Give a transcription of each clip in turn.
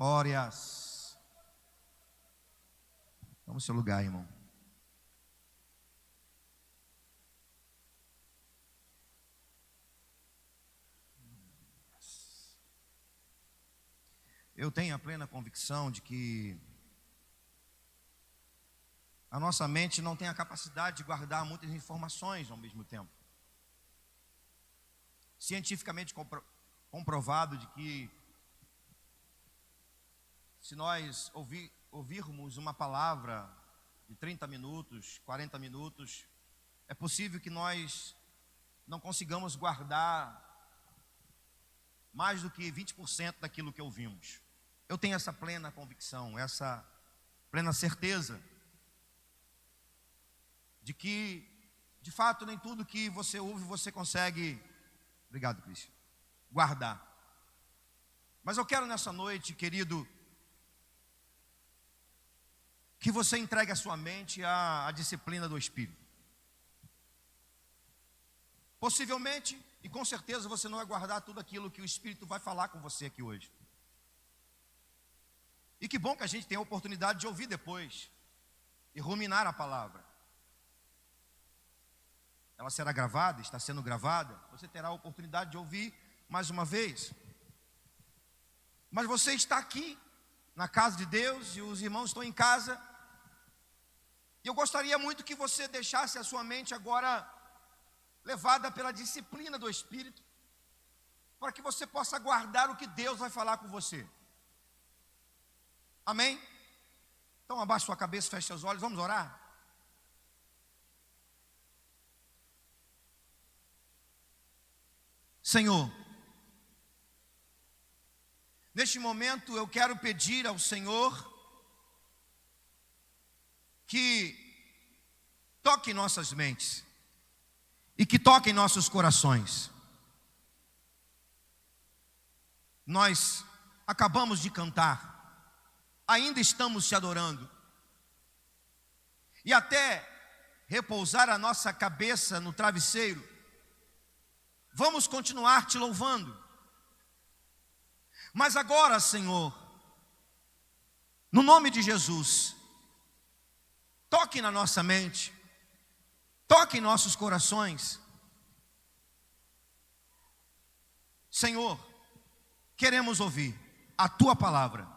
Glórias. Vamos ao seu lugar, irmão. Eu tenho a plena convicção de que a nossa mente não tem a capacidade de guardar muitas informações ao mesmo tempo. Cientificamente comprovado de que se nós ouvirmos uma palavra de 30 minutos, 40 minutos, é possível que nós não consigamos guardar mais do que 20% daquilo que ouvimos. Eu tenho essa plena convicção, essa plena certeza de que, de fato, nem tudo que você ouve você consegue, obrigado, Cristian, guardar. Mas eu quero nessa noite, querido, que você entregue a sua mente à disciplina do Espírito. Possivelmente, e com certeza você não vai guardar tudo aquilo que o Espírito vai falar com você aqui hoje. E que bom que a gente tem a oportunidade de ouvir depois e ruminar a palavra. Ela será gravada, está sendo gravada, você terá a oportunidade de ouvir mais uma vez. Mas você está aqui na casa de Deus e os irmãos estão em casa. E eu gostaria muito que você deixasse a sua mente agora levada pela disciplina do Espírito, para que você possa guardar o que Deus vai falar com você. Amém? Então abaixe sua cabeça, feche seus olhos, vamos orar? Senhor, neste momento eu quero pedir ao Senhor que toque em nossas mentes e que toque em nossos corações. Nós acabamos de cantar, ainda estamos te adorando, e até repousar a nossa cabeça no travesseiro, vamos continuar te louvando. Mas agora, Senhor, no nome de Jesus, toque na nossa mente, toque em nossos corações. Senhor, queremos ouvir a tua palavra.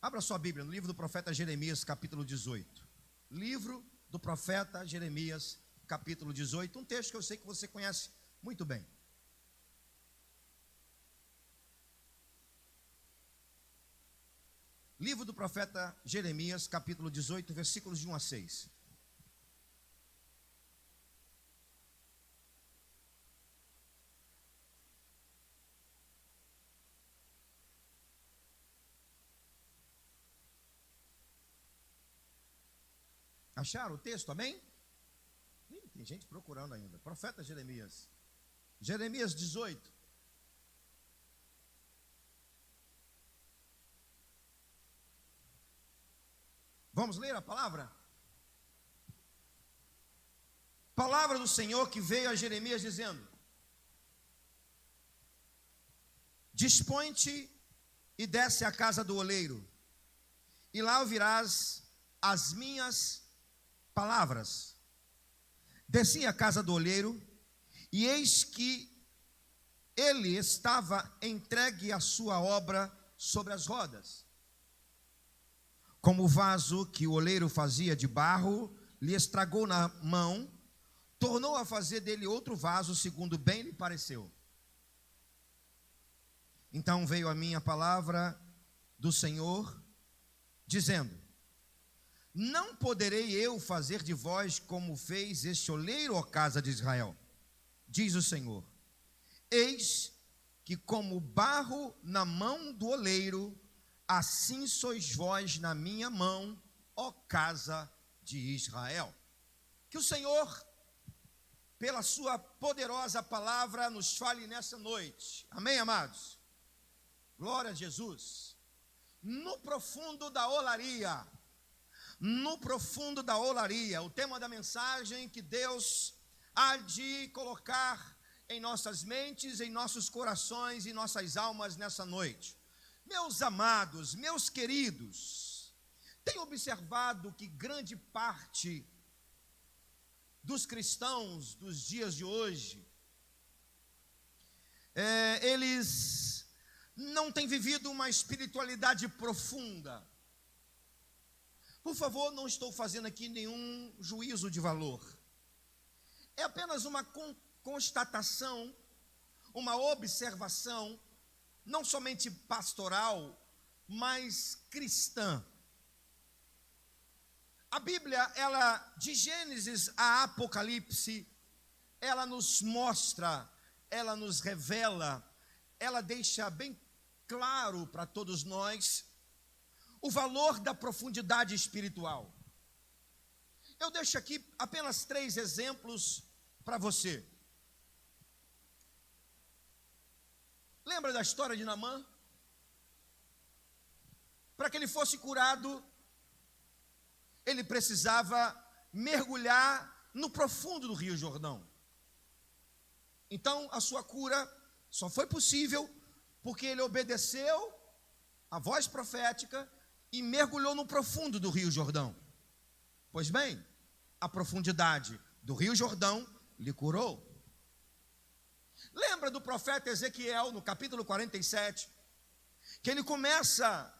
Abra sua Bíblia no livro do profeta Jeremias, capítulo 18. Livro do profeta Jeremias, capítulo 18. Um texto que eu sei que você conhece muito bem. Livro do profeta Jeremias, capítulo 18, versículos de 1 a 6. Acharam o texto, amém? Tem gente procurando ainda. Profeta Jeremias. Jeremias 18. Vamos ler a palavra? Palavra do Senhor que veio a Jeremias dizendo: dispõe-te e desce à casa do oleiro, e lá ouvirás as minhas palavras. Desci à casa do olheiro, e eis que ele estava entregue à sua obra sobre as rodas. Como o vaso que o oleiro fazia de barro lhe estragou na mão, tornou a fazer dele outro vaso, segundo bem lhe pareceu. Então veio a minha palavra do Senhor, dizendo: não poderei eu fazer de vós como fez este oleiro, ó casa de Israel, diz o Senhor. Eis que como barro na mão do oleiro, assim sois vós na minha mão, ó casa de Israel. Que o Senhor, pela sua poderosa palavra, nos fale nessa noite. Amém, amados? Glória a Jesus. No profundo da olaria. No profundo da olaria. O tema da mensagem que Deus há de colocar em nossas mentes, em nossos corações e nossas almas nessa noite. Meus amados, meus queridos, tenho observado que grande parte dos cristãos dos dias de hoje, eles não têm vivido uma espiritualidade profunda. Por favor, não estou fazendo aqui nenhum juízo de valor. É apenas uma constatação, uma observação, não somente pastoral, mas cristã. A Bíblia, ela, de Gênesis a Apocalipse, ela nos mostra, ela nos revela, ela deixa bem claro para todos nós o valor da profundidade espiritual. Eu deixo aqui apenas 3 exemplos para você. Lembra da história de Naamã? Para que ele fosse curado, ele precisava mergulhar no profundo do Rio Jordão. Então, a sua cura só foi possível porque ele obedeceu a voz profética e mergulhou no profundo do Rio Jordão. Pois bem, a profundidade do Rio Jordão lhe curou. Lembra do profeta Ezequiel, no capítulo 47, que ele começa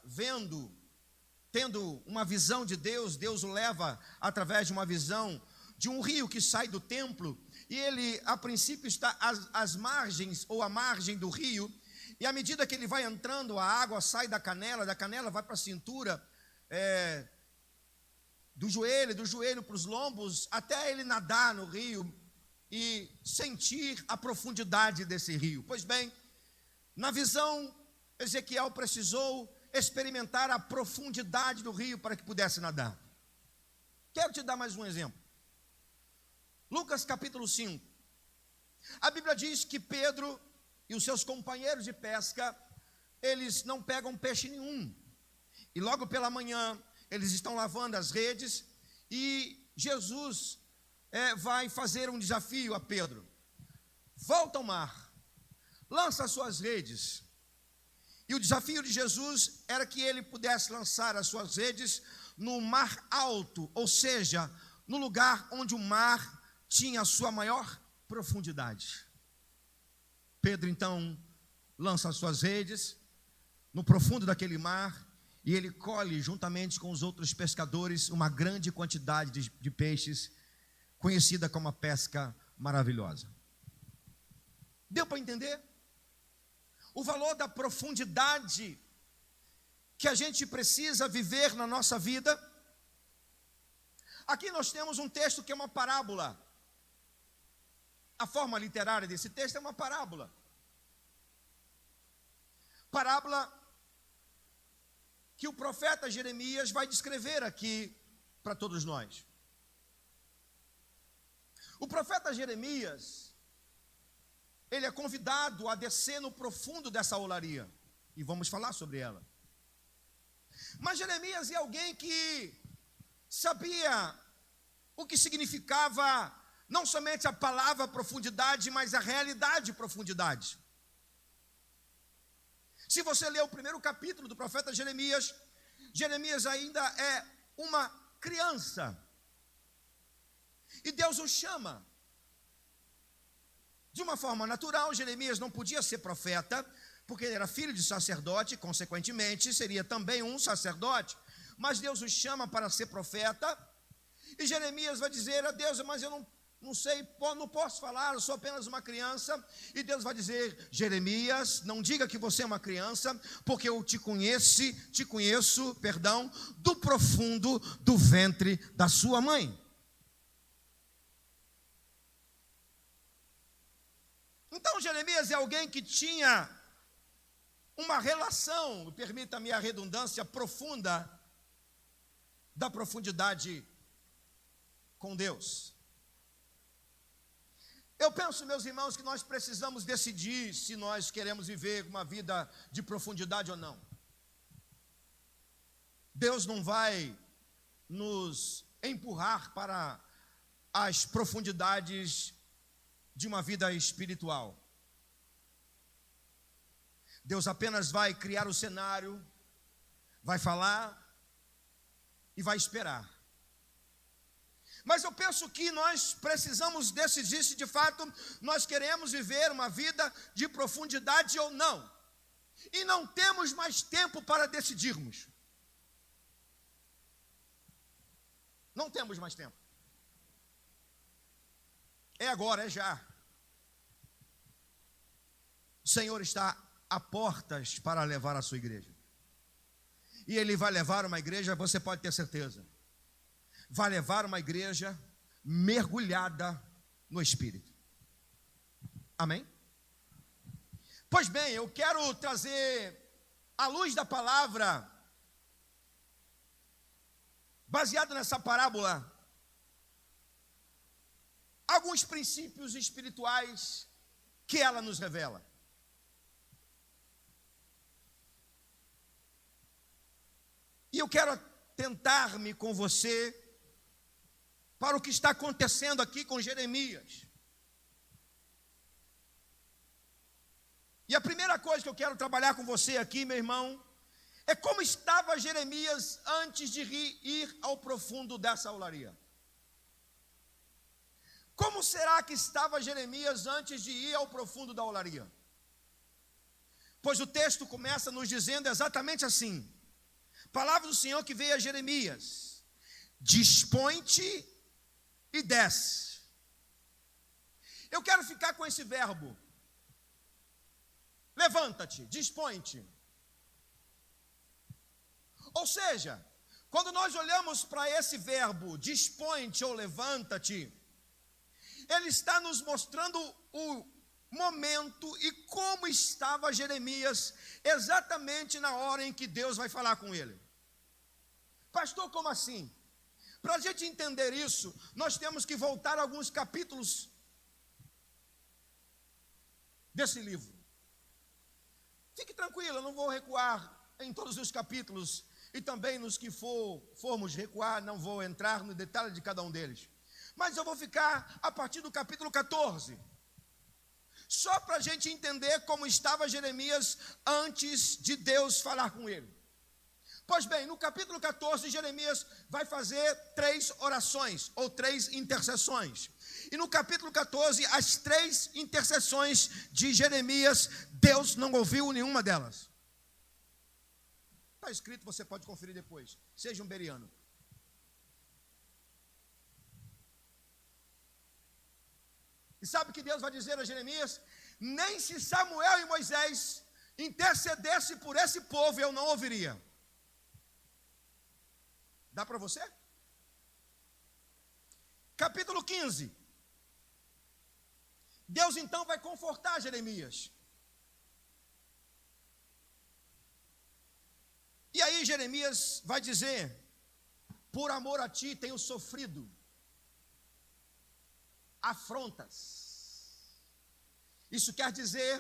tendo uma visão de Deus, Deus o leva através de uma visão de um rio que sai do templo, e ele a princípio está às margens ou à margem do rio, e à medida que ele vai entrando, a água sai da canela vai para a cintura, do joelho para os lombos, até ele nadar no rio e sentir a profundidade desse rio. Pois bem, na visão, Ezequiel precisou experimentar a profundidade do rio para que pudesse nadar. Quero te dar mais um exemplo. Lucas capítulo 5. A Bíblia diz que Pedro e os seus companheiros de pesca, eles não pegam peixe nenhum. E logo pela manhã, eles estão lavando as redes e Jesus vai fazer um desafio a Pedro. Volta ao mar, lança as suas redes. E o desafio de Jesus era que ele pudesse lançar as suas redes no mar alto, ou seja, no lugar onde o mar tinha a sua maior profundidade. Pedro então lança as suas redes no profundo daquele mar e ele colhe juntamente com os outros pescadores uma grande quantidade de peixes, conhecida como a pesca maravilhosa. Deu para entender? O valor da profundidade que a gente precisa viver na nossa vida. Aqui nós temos um texto que é uma parábola. A forma literária desse texto é uma parábola. Parábola que o profeta Jeremias vai descrever aqui para todos nós. O profeta Jeremias, ele é convidado a descer no profundo dessa olaria, e vamos falar sobre ela. Mas Jeremias é alguém que sabia o que significava não somente a palavra profundidade, mas a realidade profundidade. Se você ler o primeiro capítulo do profeta Jeremias, Jeremias ainda é uma criança, e Deus o chama. De uma forma natural, Jeremias não podia ser profeta, porque ele era filho de sacerdote, consequentemente seria também um sacerdote, mas Deus o chama para ser profeta, e Jeremias vai dizer a Deus: mas eu não sei, não posso falar, eu sou apenas uma criança. E Deus vai dizer: Jeremias, não diga que você é uma criança, porque eu te conheço, do profundo do ventre da sua mãe. Então Jeremias é alguém que tinha uma relação, permita-me a redundância, profunda, da profundidade com Deus. Eu penso, meus irmãos, que nós precisamos decidir se nós queremos viver uma vida de profundidade ou não. Deus não vai nos empurrar para as profundidades de uma vida espiritual. Deus apenas vai criar o cenário, vai falar e vai esperar. Mas eu penso que nós precisamos decidir se de fato nós queremos viver uma vida de profundidade ou não. E não temos mais tempo para decidirmos. Não temos mais tempo. É agora, é já. O Senhor está a portas para levar a sua igreja. E Ele vai levar uma igreja, você pode ter certeza. Vai levar uma igreja mergulhada no Espírito. Amém? Pois bem, eu quero trazer, à luz da palavra, baseado nessa parábola, alguns princípios espirituais que ela nos revela. E eu quero atentar-me com você para o que está acontecendo aqui com Jeremias. E a primeira coisa que eu quero trabalhar com você aqui, meu irmão, é como estava Jeremias antes de ir ao profundo dessa olaria. Como será que estava Jeremias antes de ir ao profundo da olaria? Pois o texto começa nos dizendo exatamente assim: palavra do Senhor que veio a Jeremias: dispõe-te e desce. Eu quero ficar com esse verbo. Levanta-te, dispõe-te. Ou seja, quando nós olhamos para esse verbo, dispõe-te ou levanta-te, ele está nos mostrando o momento e como estava Jeremias exatamente na hora em que Deus vai falar com ele. Pastor, como assim? Para a gente entender isso, nós temos que voltar a alguns capítulos desse livro. Fique tranquilo, eu não vou recuar em todos os capítulos, e também nos que formos recuar, não vou entrar no detalhe de cada um deles. Mas eu vou ficar a partir do capítulo 14. Só para a gente entender como estava Jeremias antes de Deus falar com ele. Pois bem, no capítulo 14, Jeremias vai fazer 3 orações, ou 3 intercessões. E no capítulo 14, as 3 intercessões de Jeremias, Deus não ouviu nenhuma delas. Está escrito, você pode conferir depois. Seja um beriano. E sabe o que Deus vai dizer a Jeremias? Nem se Samuel e Moisés intercedessem por esse povo, eu não ouviria. Dá para você? Capítulo 15. Deus então vai confortar Jeremias. E aí Jeremias vai dizer: por amor a ti tenho sofrido afrontas. Isso quer dizer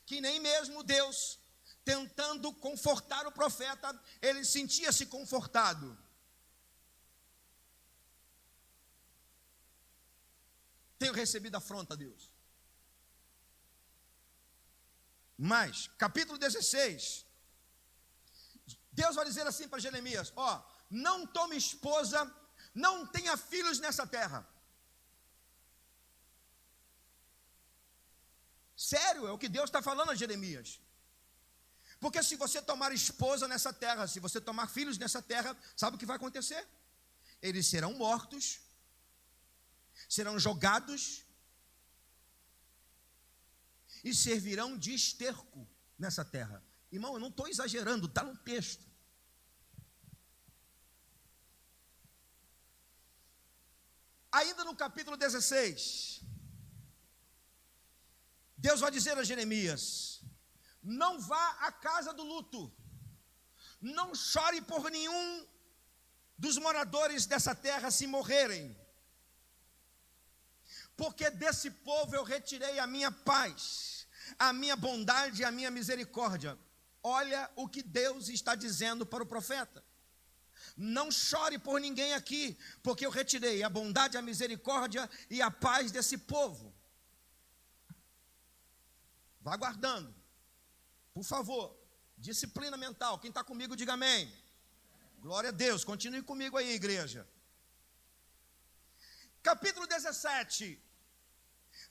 que nem mesmo Deus, tentando confortar o profeta, ele sentia-se confortado. Tenho recebido afronta, Deus. Mas, capítulo 16, Deus vai dizer assim para Jeremias: ó, não tome esposa, não tenha filhos nessa terra. Sério, é o que Deus está falando a Jeremias. Porque se você tomar esposa nessa terra, se você tomar filhos nessa terra, sabe o que vai acontecer? Eles serão mortos, serão jogados e servirão de esterco nessa terra. Irmão, eu não estou exagerando, está no texto. Ainda no capítulo 16, Deus vai dizer a Jeremias: não vá à casa do luto, não chore por nenhum dos moradores dessa terra se morrerem, porque desse povo eu retirei a minha paz, a minha bondade e a minha misericórdia. Olha o que Deus está dizendo para o profeta: não chore por ninguém aqui, porque eu retirei a bondade, a misericórdia e a paz desse povo. Vá guardando, por favor, disciplina mental. Quem está comigo, diga amém. Glória a Deus, continue comigo aí, igreja. Capítulo 17,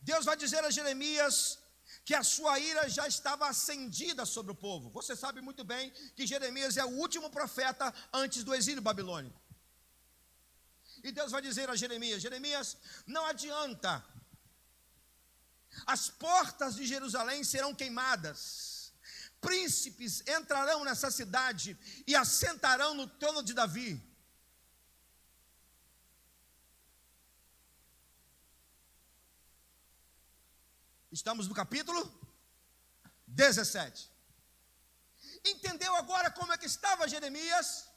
Deus vai dizer a Jeremias que a sua ira já estava acendida sobre o povo. Você sabe muito bem que Jeremias é o último profeta antes do exílio babilônico. E Deus vai dizer a Jeremias: Jeremias, não adianta, as portas de Jerusalém serão queimadas, príncipes entrarão nessa cidade e assentarão no trono de Davi. Estamos no capítulo 17. Entendeu agora como é que estava Jeremias?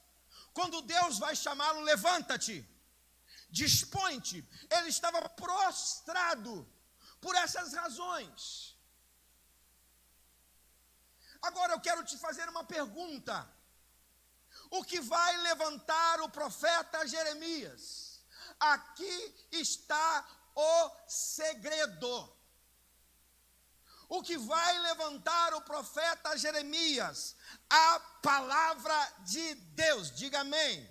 Quando Deus vai chamá-lo: levanta-te, dispõe-te. Ele estava prostrado por essas razões. Agora eu quero te fazer uma pergunta: o que vai levantar o profeta Jeremias? Aqui está o segredo. O que vai levantar o profeta Jeremias? A palavra de Deus. Diga amém.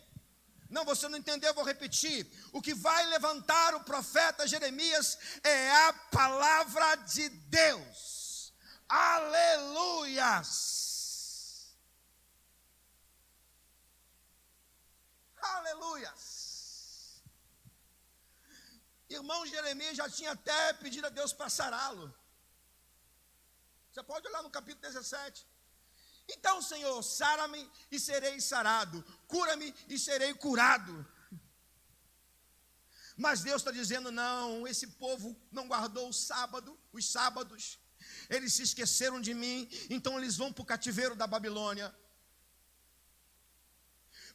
Não, você não entendeu, eu vou repetir. O que vai levantar o profeta Jeremias é a palavra de Deus. Aleluias. Aleluias. Irmão, Jeremias já tinha até pedido a Deus para sará-lo. Você pode olhar no capítulo 17. Então, Senhor, sara-me e serei sarado, cura-me e serei curado. Mas Deus está dizendo: não, esse povo não guardou os sábados, eles se esqueceram de mim, então eles vão para o cativeiro da Babilônia.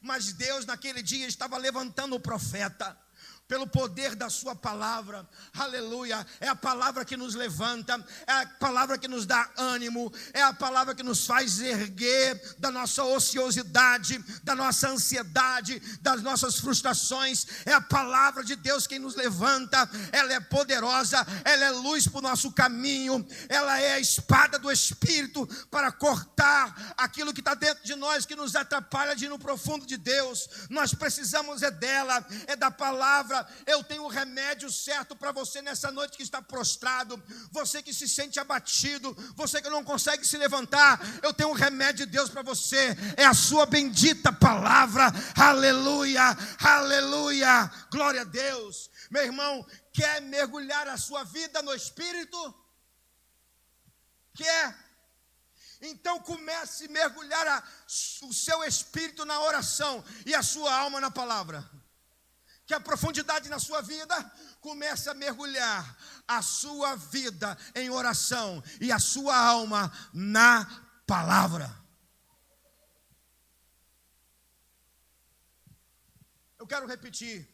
Mas Deus naquele dia estava levantando o profeta, pelo poder da sua palavra. Aleluia. É a palavra que nos levanta, é a palavra que nos dá ânimo, é a palavra que nos faz erguer da nossa ociosidade, da nossa ansiedade, das nossas frustrações. É a palavra de Deus quem nos levanta. Ela é poderosa, ela é luz para o nosso caminho, ela é a espada do Espírito para cortar aquilo que está dentro de nós, que nos atrapalha de ir no profundo de Deus. Nós precisamos dela, é da palavra. Eu tenho o remédio certo para você nessa noite que está prostrado, você que se sente abatido, você que não consegue se levantar. Eu tenho um remédio de Deus para você, é a sua bendita palavra. Aleluia, aleluia, glória a Deus. Meu irmão, quer mergulhar a sua vida no Espírito? Quer? Então comece a mergulhar o seu espírito na oração e a sua alma na palavra. Que a profundidade na sua vida comece a mergulhar a sua vida em oração e a sua alma na palavra. Eu quero repetir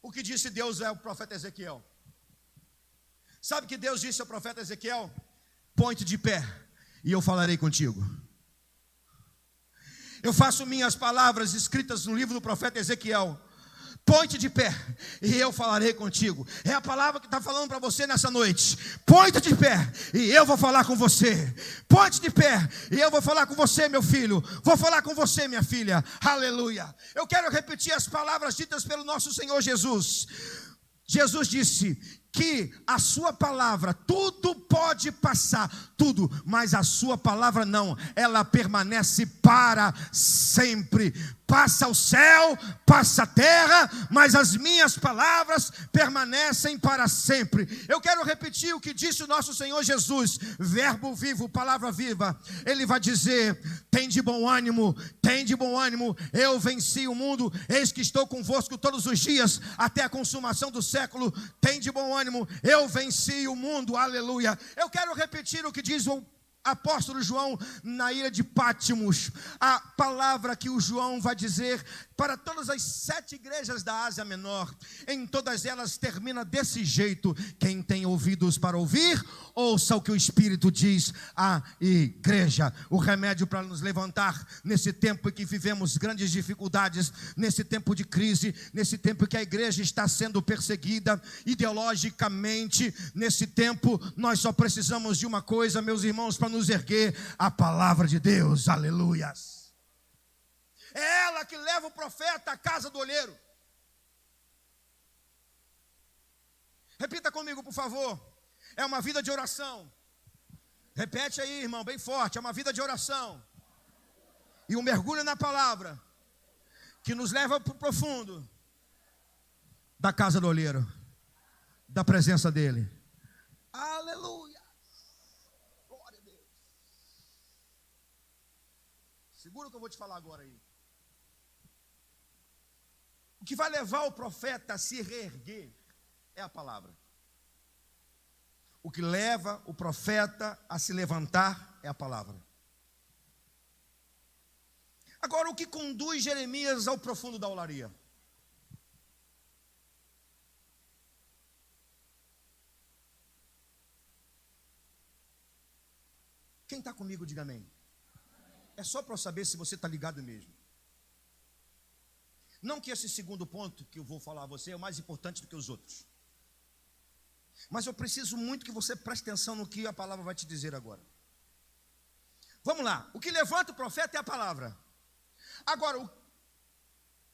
o que disse Deus ao profeta Ezequiel. Sabe o que Deus disse ao profeta Ezequiel? Põe-te de pé e eu falarei contigo. Eu faço minhas palavras escritas no livro do profeta Ezequiel. Põe-te de pé e eu falarei contigo. É a palavra que está falando para você nessa noite. Põe-te de pé e eu vou falar com você. Põe-te de pé e eu vou falar com você, meu filho. Vou falar com você, minha filha. Aleluia. Eu quero repetir as palavras ditas pelo nosso Senhor Jesus. Jesus disse que a sua palavra, tudo pode passar, tudo, mas a sua palavra não, ela permanece para sempre. Passa o céu, passa a terra, mas as minhas palavras permanecem para sempre. Eu quero repetir o que disse o nosso Senhor Jesus, verbo vivo, palavra viva. Ele vai dizer: tem de bom ânimo, eu venci o mundo, eis que estou convosco todos os dias, até a consumação do século. Tem de bom ânimo, eu venci o mundo, aleluia. Eu quero repetir o que diz apóstolo João na ilha de Pátimos, a palavra que o João vai dizer para todas as 7 igrejas da Ásia Menor, em todas elas termina desse jeito: quem tem ouvidos para ouvir, ouça o que o Espírito diz à igreja. O remédio para nos levantar nesse tempo em que vivemos grandes dificuldades, nesse tempo de crise, nesse tempo em que a igreja está sendo perseguida ideologicamente, nesse tempo nós só precisamos de uma coisa, meus irmãos, para nos erguer: a palavra de Deus. Aleluias. É ela que leva o profeta à casa do olheiro. Repita comigo, por favor. É uma vida de oração. Repete aí, irmão, bem forte. É uma vida de oração e um mergulho na palavra que nos leva para o profundo da casa do olheiro, da presença dele. Aleluia. Glória a Deus. Segura o que eu vou te falar agora aí. O que vai levar o profeta a se reerguer é a palavra. O que leva o profeta a se levantar é a palavra. Agora, o que conduz Jeremias ao profundo da olaria? Quem está comigo, diga amém. É só para eu saber se você está ligado mesmo. Não que esse segundo ponto que eu vou falar a você é o mais importante do que os outros, mas eu preciso muito que você preste atenção no que a palavra vai te dizer agora. Vamos lá. O que levanta o profeta é a palavra. Agora,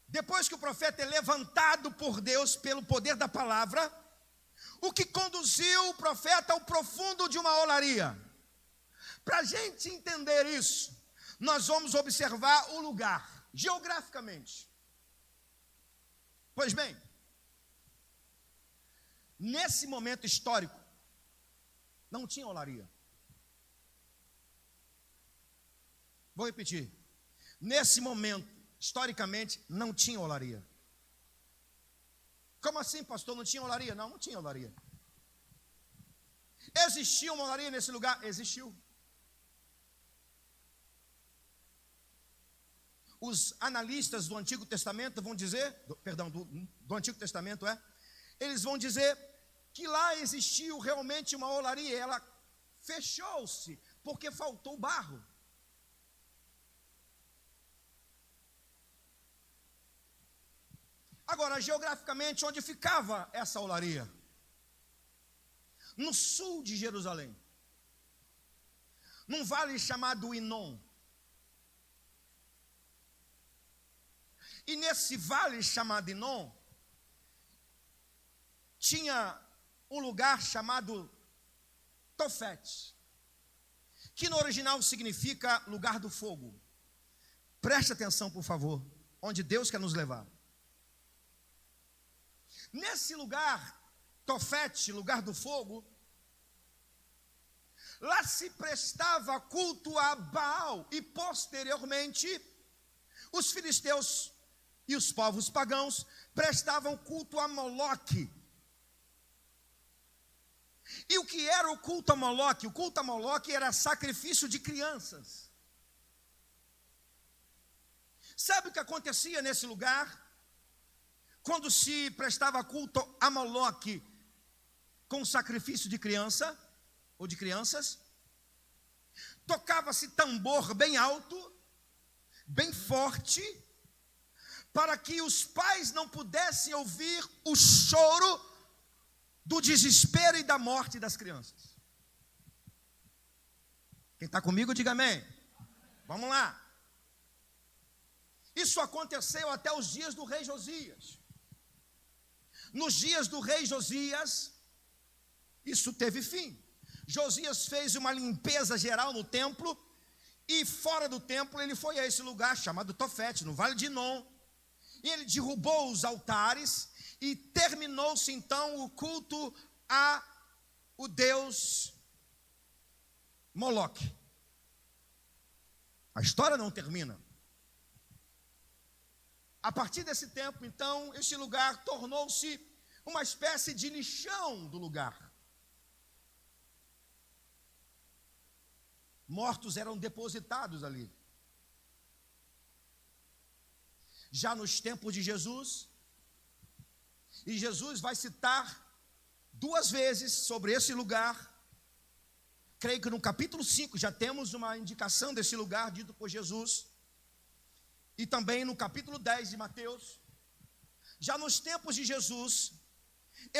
depois que o profeta é levantado por Deus pelo poder da palavra, o que conduziu o profeta ao profundo de uma olaria? Para a gente entender isso, nós vamos observar o lugar, geograficamente. Pois bem, nesse momento histórico, não tinha olaria. Vou repetir. Nesse momento, historicamente, não tinha olaria. Como assim, pastor? Não tinha olaria? Não, não tinha olaria. Existia uma olaria nesse lugar? Existiu. Os analistas do Antigo Testamento vão dizer, do Antigo Testamento eles vão dizer que lá existiu realmente uma olaria, ela fechou-se porque faltou barro. Agora, geograficamente, onde ficava essa olaria? No sul de Jerusalém, num vale chamado Inom. E nesse vale chamado Inom, tinha um lugar chamado Tofete, que no original significa lugar do fogo. Preste atenção, por favor, onde Deus quer nos levar. Nesse lugar, Tofete, lugar do fogo, lá se prestava culto a Baal, e posteriormente os filisteus e os povos pagãos prestavam culto a Moloque. E o que era o culto a Moloque? O culto a Moloque era sacrifício de crianças. Sabe o que acontecia nesse lugar? Quando se prestava culto a Moloque com sacrifício de criança, ou de crianças, tocava-se tambor bem alto, bem forte, para que os pais não pudessem ouvir o choro do desespero e da morte das crianças. Quem está comigo, diga amém. Vamos lá. Isso aconteceu até os dias do rei Josias. Nos dias do rei Josias, isso teve fim. Josias fez uma limpeza geral no templo, e fora do templo ele foi a esse lugar chamado Tofete, no vale de Inom. E ele derrubou os altares, e terminou-se então o culto a o deus Moloque. A história não termina. A partir desse tempo, então, este lugar tornou-se uma espécie de lixão do lugar. mortos eram depositados ali. Já nos tempos de Jesus, e Jesus vai citar 2 vezes sobre esse lugar. Creio que no capítulo 5 já temos uma indicação desse lugar dito por Jesus. E também no capítulo 10 de Mateus. Já nos tempos de Jesus,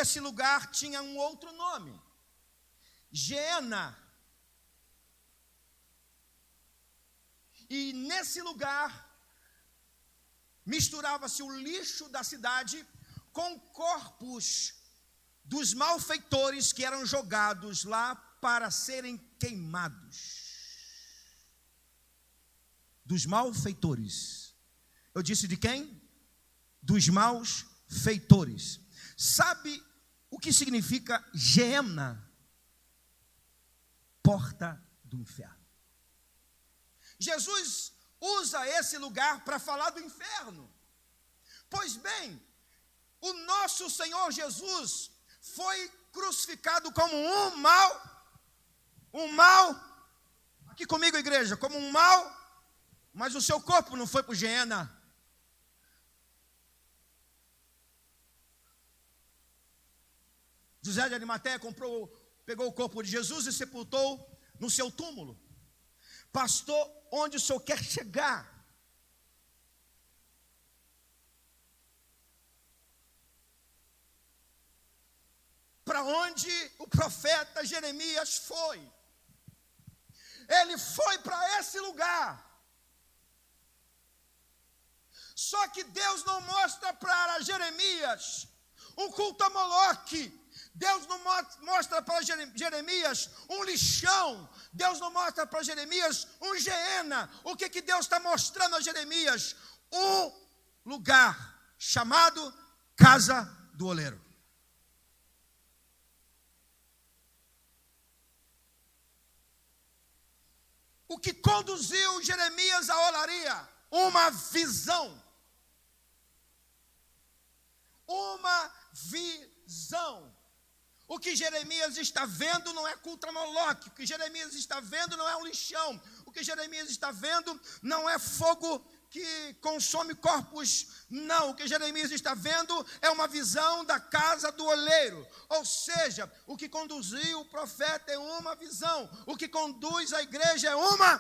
esse lugar tinha um outro nome: Geena. E nesse lugar misturava-se o lixo da cidade com corpos dos malfeitores que eram jogados lá para serem queimados. Dos malfeitores. Eu disse de quem? Dos maus feitores. Sabe o que significa Geena? Porta do inferno. Jesus usa esse lugar para falar do inferno. Pois bem, o nosso Senhor Jesus foi crucificado como um mal, aqui comigo, igreja, como um mal, mas o seu corpo não foi para o Geena. José de Arimateia pegou o corpo de Jesus e sepultou no seu túmulo. Pastor, onde o senhor quer chegar? Para onde o profeta Jeremias foi? Ele foi para esse lugar. Só que Deus não mostra para Jeremias um culto a Moloque. Deus não mostra para Jeremias um lixão. Deus não mostra para Jeremias um Geena. O que Deus está mostrando a Jeremias? Um lugar chamado Casa do Oleiro. O que conduziu Jeremias à olaria? Uma visão. Uma visão. O que Jeremias está vendo não é culto a Moloque. O que Jeremias está vendo não é um lixão. O que Jeremias está vendo não é fogo que consome corpos. Não, o que Jeremias está vendo é uma visão da casa do oleiro. Ou seja, o que conduziu o profeta é uma visão. O que conduz a igreja é uma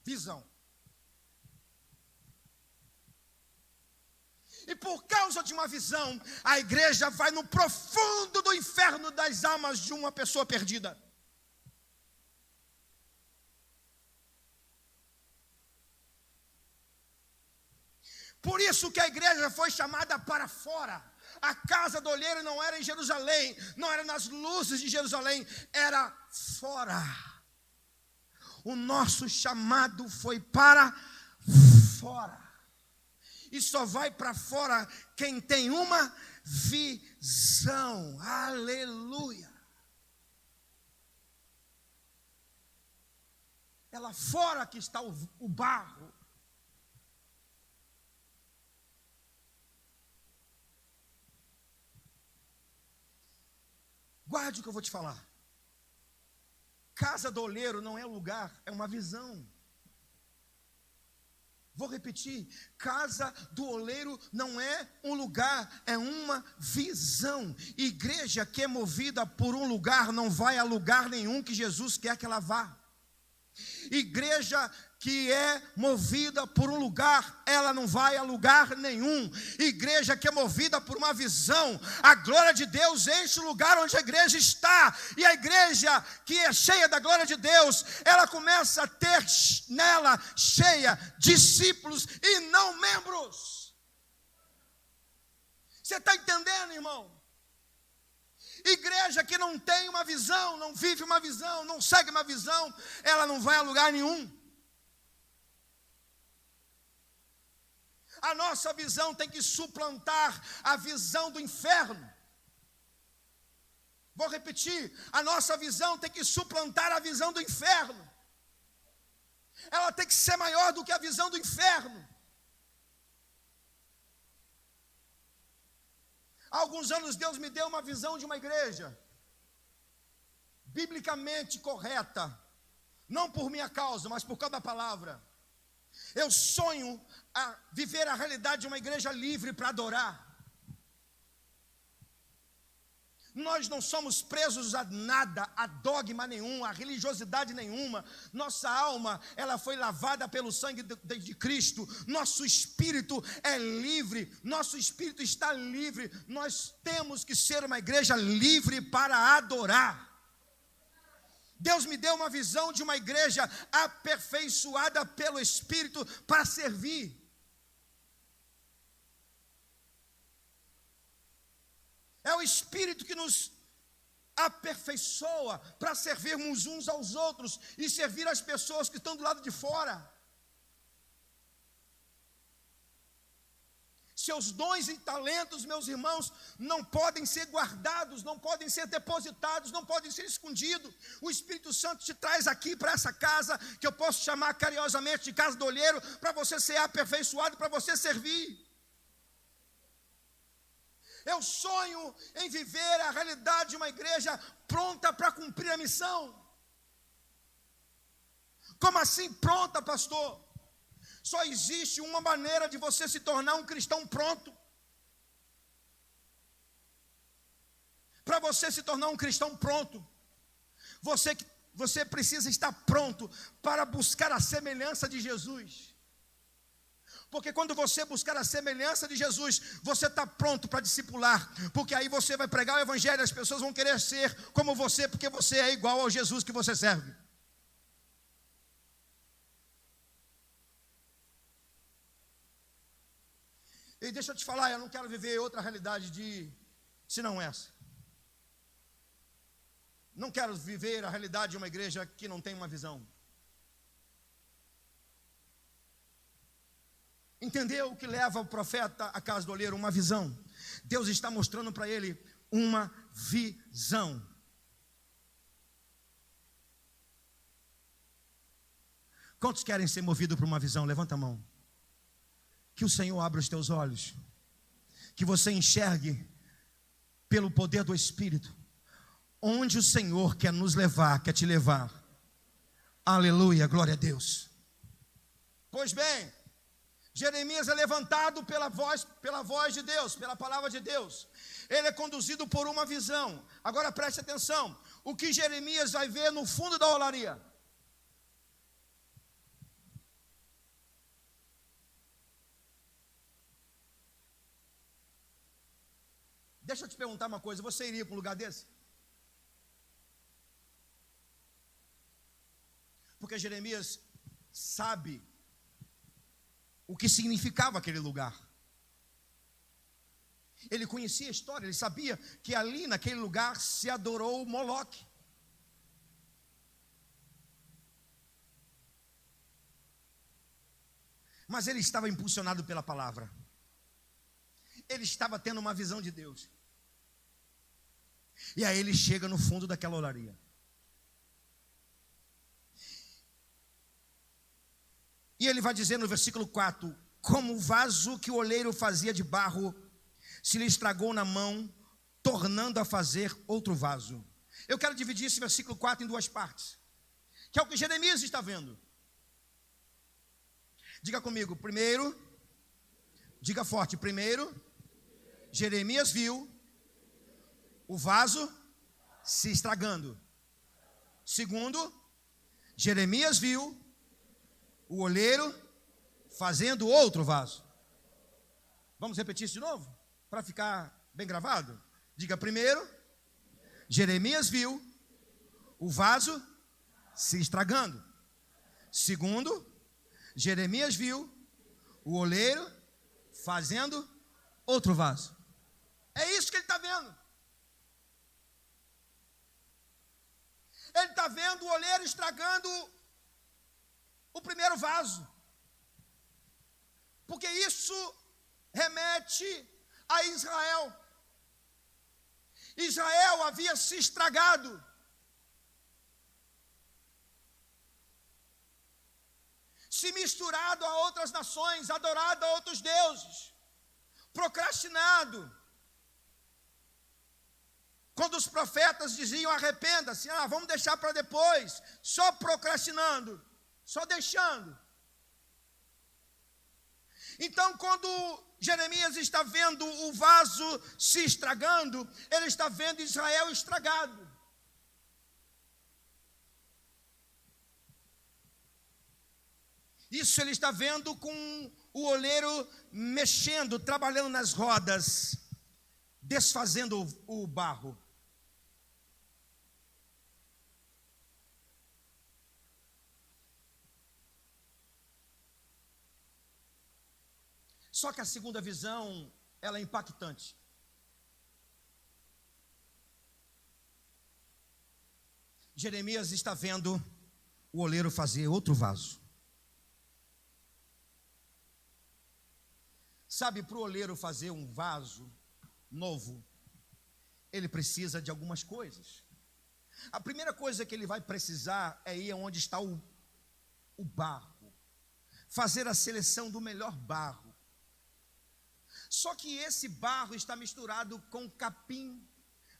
visão. E por causa de uma visão, a igreja vai no profundo do inferno das almas de uma pessoa perdida. Por isso que a igreja foi chamada para fora. A casa do olheiro não era em Jerusalém, não era nas luzes de Jerusalém, era fora. O nosso chamado foi para fora. E só vai para fora quem tem uma visão. Aleluia. É lá fora que está o barro. Guarde o que eu vou te falar. Casa do oleiro não é lugar, é uma visão. Vou repetir, casa do oleiro não é um lugar, é uma visão. Igreja que é movida por um lugar não vai a lugar nenhum que Jesus quer que ela vá. Igreja que é movida por um lugar, ela não vai a lugar nenhum. Igreja que é movida por uma visão, a glória de Deus enche o lugar onde a igreja está. E a igreja que é cheia da glória de Deus, ela começa a ter nela cheia discípulos e não membros. Você está entendendo, irmão? Igreja que não tem uma visão, não vive uma visão, não segue uma visão, ela não vai a lugar nenhum. A nossa visão tem que suplantar a visão do inferno. Vou repetir, a nossa visão tem que suplantar a visão do inferno. Ela tem que ser maior do que a visão do inferno. Há alguns anos Deus me deu uma visão de uma igreja biblicamente correta, não por minha causa, mas por causa da palavra. Eu sonho a viver a realidade de uma igreja livre para adorar. Nós não somos presos a nada, a dogma nenhum, a religiosidade nenhuma. Nossa alma, ela foi lavada pelo sangue de Cristo. Nosso espírito é livre, nosso espírito está livre. Nós temos que ser uma igreja livre para adorar. Deus me deu uma visão de uma igreja aperfeiçoada pelo Espírito para servir. É o Espírito que nos aperfeiçoa para servirmos uns aos outros e servir as pessoas que estão do lado de fora. Seus dons e talentos, meus irmãos, não podem ser guardados, não podem ser depositados, não podem ser escondidos. O Espírito Santo te traz aqui para essa casa, que eu posso chamar carinhosamente de casa do olheiro, para você ser aperfeiçoado, para você servir. Eu sonho em viver a realidade de uma igreja pronta para cumprir a missão. Como assim pronta, pastor? Só existe uma maneira de você se tornar um cristão pronto. Para você se tornar um cristão pronto, você precisa estar pronto para buscar a semelhança de Jesus. Porque quando você buscar a semelhança de Jesus, você está pronto para discipular. Porque aí você vai pregar o evangelho e as pessoas vão querer ser como você, porque você é igual ao Jesus que você serve. E deixa eu te falar, eu não quero viver outra realidade senão essa. Não quero viver a realidade de uma igreja que não tem uma visão. Entendeu o que leva o profeta à casa do olheiro? Uma visão. Deus está mostrando para ele uma visão. Quantos querem ser movidos por uma visão? Levanta a mão. Que o Senhor abra os teus olhos, que você enxergue pelo poder do Espírito onde o Senhor quer nos levar, quer te levar. Aleluia, glória a Deus. Pois bem, Jeremias é levantado pela voz de Deus, pela palavra de Deus. Ele é conduzido por uma visão. Agora preste atenção, o que Jeremias vai ver no fundo da olaria? Deixa eu te perguntar uma coisa, você iria para um lugar desse? Porque Jeremias sabe o que significava aquele lugar. Ele conhecia a história, ele sabia que ali naquele lugar se adorou Moloque. Mas ele estava impulsionado pela palavra. Ele estava tendo uma visão de Deus. E aí ele chega no fundo daquela olaria. E ele vai dizer no versículo 4: como o vaso que o oleiro fazia de barro se lhe estragou na mão, tornando a fazer outro vaso. Eu quero dividir esse versículo 4 em duas partes, que é o que Jeremias está vendo. Diga comigo, primeiro, diga forte, primeiro, Jeremias viu o vaso se estragando. Segundo, Jeremias viu o oleiro fazendo outro vaso. Vamos repetir isso de novo? Para ficar bem gravado? Diga primeiro, Jeremias viu o vaso se estragando. Segundo, Jeremias viu o oleiro fazendo outro vaso. É isso que ele está vendo. Ele está vendo o oleiro estragando o primeiro vaso. Porque isso remete a Israel. Israel havia se estragado. Se misturado a outras nações, adorado a outros deuses, procrastinado. Quando os profetas diziam arrependa-se, vamos deixar para depois, só procrastinando, só deixando. Então, quando Jeremias está vendo o vaso se estragando, ele está vendo Israel estragado. Isso ele está vendo com o oleiro mexendo, trabalhando nas rodas, desfazendo o barro. Só que a segunda visão, ela é impactante. Jeremias está vendo o oleiro fazer outro vaso. Sabe, para o oleiro fazer um vaso novo, ele precisa de algumas coisas. A primeira coisa que ele vai precisar é ir onde está o barro, fazer a seleção do melhor barro. Só que esse barro está misturado com capim,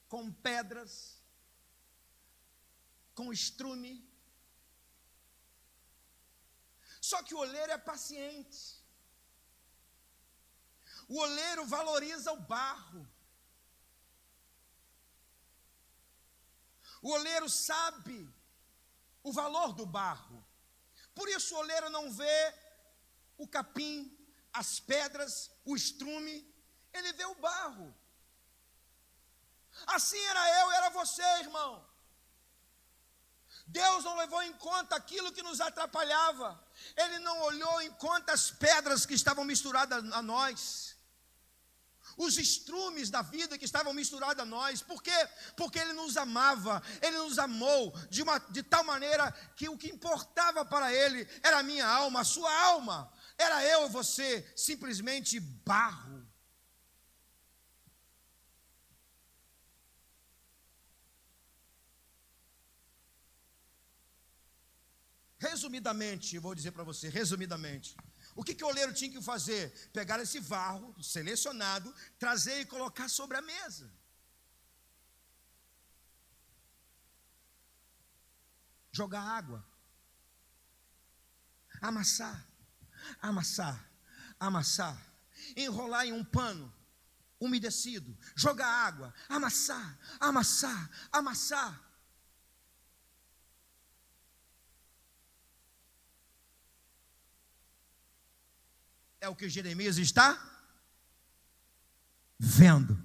com pedras, com estrume. Só que o oleiro é paciente. O oleiro valoriza o barro. O oleiro sabe o valor do barro. Por isso o oleiro não vê o capim, as pedras, o estrume, ele vê o barro. Assim era eu, era você, irmão. Deus não levou em conta aquilo que nos atrapalhava. Ele não olhou em conta as pedras que estavam misturadas a nós, os estrumes da vida que estavam misturados a nós. Por quê? Porque Ele nos amava, Ele nos amou de tal maneira que o que importava para Ele era a minha alma, a sua alma. Era eu e você, simplesmente barro. Resumidamente, eu vou dizer para você, resumidamente, o que o oleiro tinha que fazer? Pegar esse barro selecionado, trazer e colocar sobre a mesa. Jogar água. Amassar. Enrolar em um pano umedecido. Jogar água. Amassar. É o que Jeremias está vendo.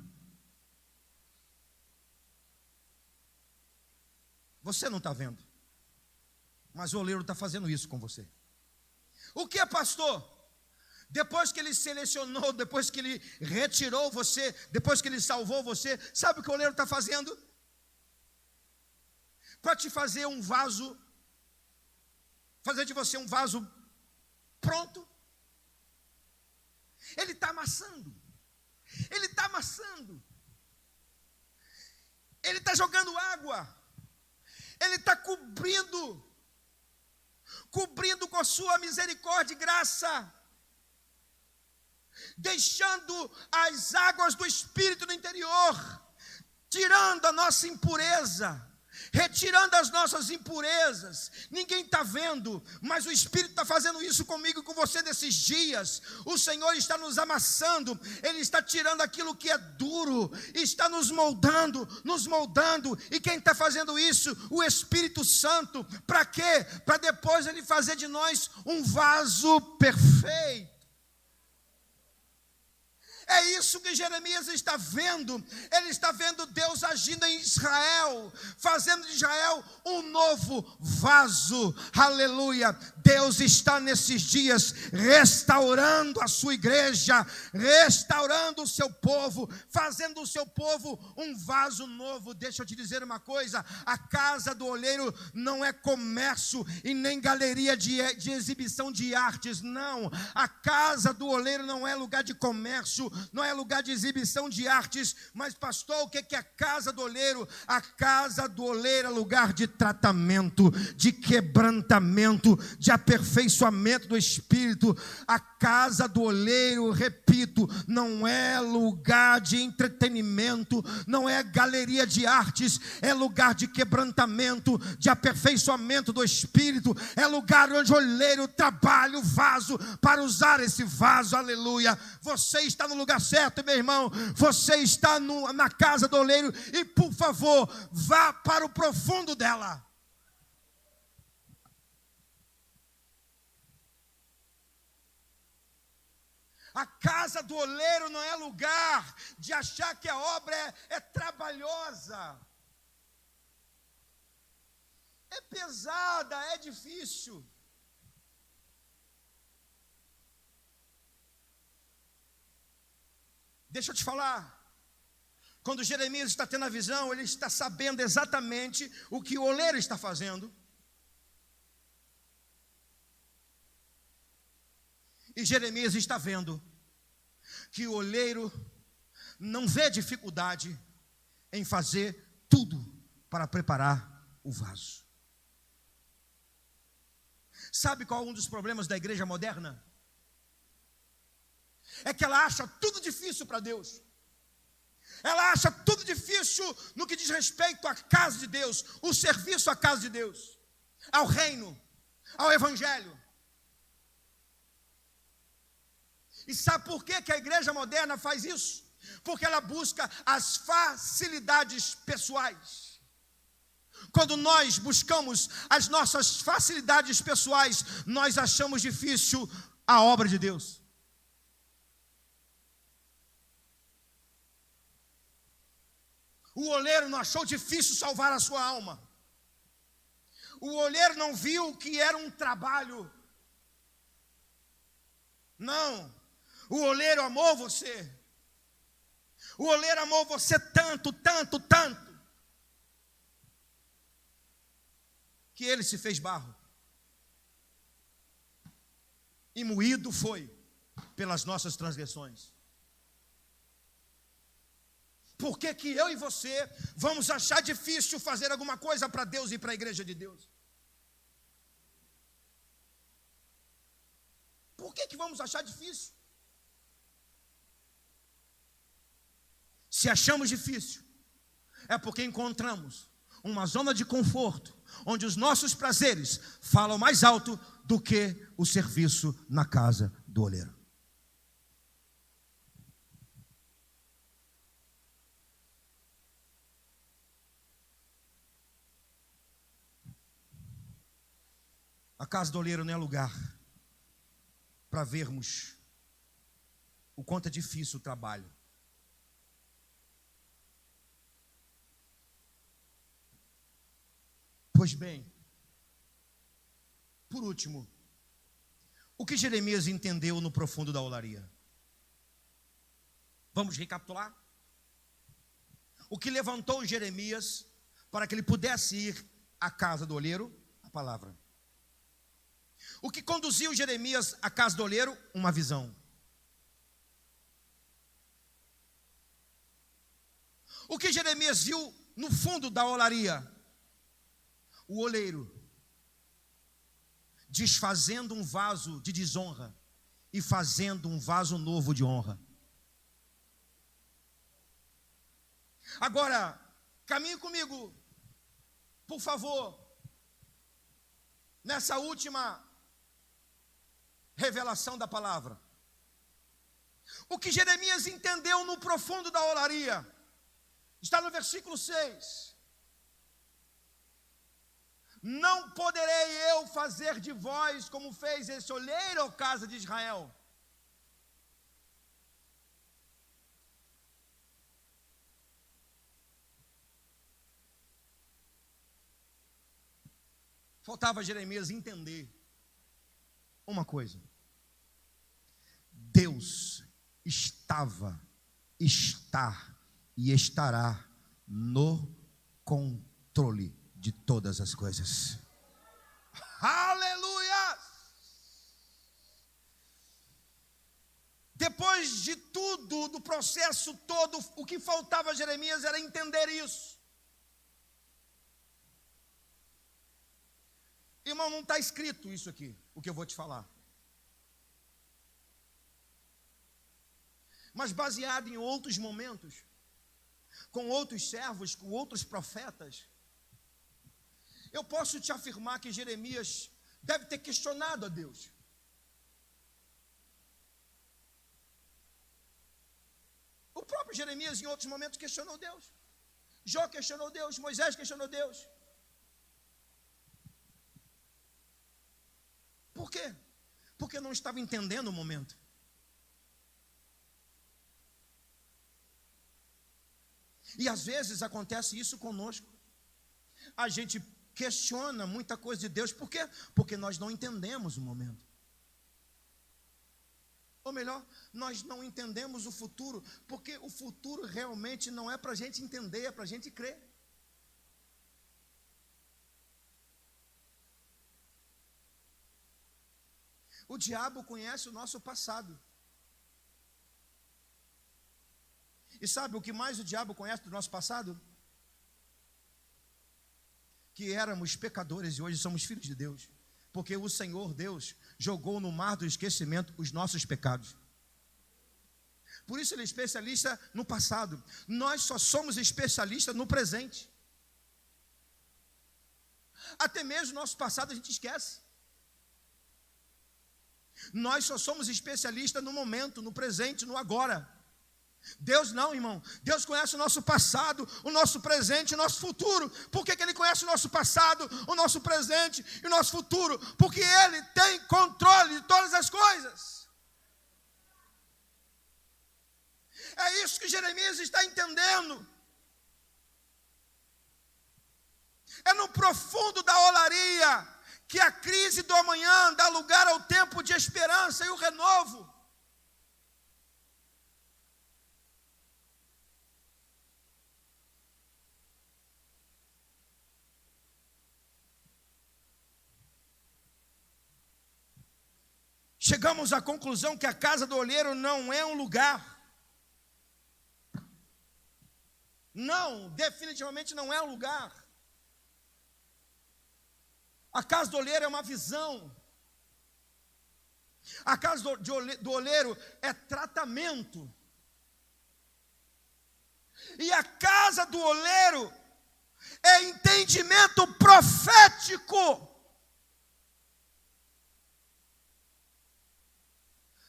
Você não está vendo, mas o oleiro está fazendo isso com você. O que é, pastor? Depois que ele selecionou, depois que ele retirou você, depois que ele salvou você, sabe o que o oleiro está fazendo? Para te fazer um vaso, fazer de você um vaso pronto. Ele está amassando. Ele está jogando água. Ele está cobrindo com a sua misericórdia e graça, deixando as águas do Espírito no interior, tirando a nossa impureza, retirando as nossas impurezas. Ninguém está vendo, mas o Espírito está fazendo isso comigo e com você nesses dias. O Senhor está nos amassando, Ele está tirando aquilo que é duro, está nos moldando, e quem está fazendo isso? O Espírito Santo. Para quê? Para depois Ele fazer de nós um vaso perfeito. É isso que Jeremias está vendo. Ele está vendo Deus agindo em Israel, fazendo de Israel um novo vaso. Aleluia. Deus está nesses dias restaurando a sua igreja, restaurando o seu povo, fazendo o seu povo um vaso novo. Deixa eu te dizer uma coisa: a casa do oleiro não é comércio e nem galeria de exibição de artes, não. A casa do oleiro não é lugar de comércio. não é lugar de exibição de artes. Mas pastor, o que é a casa do oleiro? A casa do oleiro é lugar de tratamento, de quebrantamento, de aperfeiçoamento do espírito. A casa do oleiro, repito, não é lugar de entretenimento, não é galeria de artes, é lugar de quebrantamento, de aperfeiçoamento do espírito, é lugar onde o oleiro trabalha o vaso para usar esse vaso, aleluia. Você está no lugar certo, meu irmão, você está na casa do oleiro, e por favor, vá para o profundo dela. A casa do oleiro não é lugar de achar que a obra é trabalhosa, é pesada, é difícil. Deixa eu te falar, quando Jeremias está tendo a visão, ele está sabendo exatamente o que o oleiro está fazendo. E Jeremias está vendo que o oleiro não vê dificuldade em fazer tudo para preparar o vaso. Sabe qual é um dos problemas da igreja moderna? É que ela acha tudo difícil para Deus. Ela acha tudo difícil no que diz respeito à casa de Deus, o serviço à casa de Deus, ao reino, ao evangelho. E sabe por que a igreja moderna faz isso? Porque ela busca as facilidades pessoais. Quando nós buscamos as nossas facilidades pessoais, nós achamos difícil a obra de Deus. O oleiro não achou difícil salvar a sua alma. O oleiro não viu que era um trabalho. Não. O oleiro amou você. O oleiro amou você tanto, tanto, tanto, que ele se fez barro. E moído foi pelas nossas transgressões. Por que eu e você vamos achar difícil fazer alguma coisa para Deus e para a igreja de Deus? Por que vamos achar difícil? Se achamos difícil, é porque encontramos uma zona de conforto, onde os nossos prazeres falam mais alto do que o serviço na casa do oleiro. A casa do oleiro não é lugar para vermos o quanto é difícil o trabalho. Pois bem, por último, o que Jeremias entendeu no profundo da olaria? Vamos recapitular? O que levantou Jeremias para que ele pudesse ir à casa do oleiro? A palavra. O que conduziu Jeremias à casa do oleiro? Uma visão. O que Jeremias viu no fundo da olaria? O oleiro desfazendo um vaso de desonra e fazendo um vaso novo de honra. Agora, caminhe comigo, por favor, nessa última revelação da palavra. O que Jeremias entendeu no profundo da olaria está no versículo 6. Não poderei eu fazer de vós como fez esse oleiro, ó casa de Israel. Faltava a Jeremias entender uma coisa. Deus estava, está e estará no controle de todas as coisas. Aleluia! Depois de tudo fruto do processo todo, o que faltava a Jeremias era entender isso. Irmão, não está escrito isso aqui, o que eu vou te falar. Mas baseado em outros momentos, com outros servos, com outros profetas, eu posso te afirmar que Jeremias deve ter questionado a Deus. O próprio Jeremias, em outros momentos, questionou Deus. Jó questionou Deus, Moisés questionou Deus. Por quê? Porque não estava entendendo o momento. E às vezes acontece isso conosco. A gente questiona muita coisa de Deus. Por quê? Porque nós não entendemos o momento. Ou melhor, nós não entendemos o futuro, porque o futuro realmente não é para a gente entender, é para a gente crer. O diabo conhece o nosso passado. E sabe o que mais o diabo conhece do nosso passado? Que éramos pecadores e hoje somos filhos de Deus. Porque o Senhor Deus jogou no mar do esquecimento os nossos pecados. Por isso ele é especialista no passado. Nós só somos especialistas no presente. Até mesmo o nosso passado a gente esquece. Nós só somos especialistas no momento, no presente, no agora. Deus não, irmão. Deus conhece o nosso passado, o nosso presente e o nosso futuro. Por que Ele conhece o nosso passado, o nosso presente e o nosso futuro? Porque Ele tem controle de todas as coisas. É isso que Jeremias está entendendo. É no profundo da olaria que a crise do amanhã dá lugar ao tempo de esperança e o renovo. Chegamos à conclusão que a casa do olheiro não é um lugar. Não, definitivamente não é um lugar. A casa do olheiro é uma visão. A casa do olheiro é tratamento. E a casa do olheiro é entendimento profético.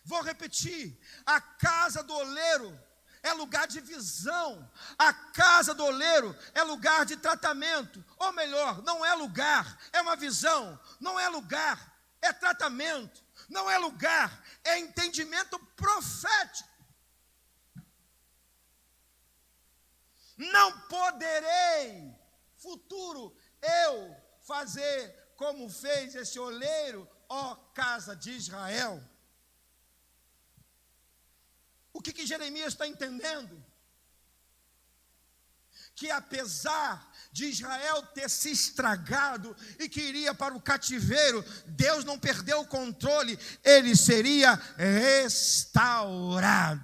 Vou repetir, a casa do oleiro é lugar de visão, a casa do oleiro é lugar de tratamento, ou melhor, não é lugar, é uma visão, não é lugar, é tratamento, não é lugar, é entendimento profético. Não poderei, futuro, eu fazer como fez esse oleiro, ó casa de Israel. O que Jeremias está entendendo? Que apesar de Israel ter se estragado e que iria para o cativeiro, Deus não perdeu o controle, ele seria restaurado.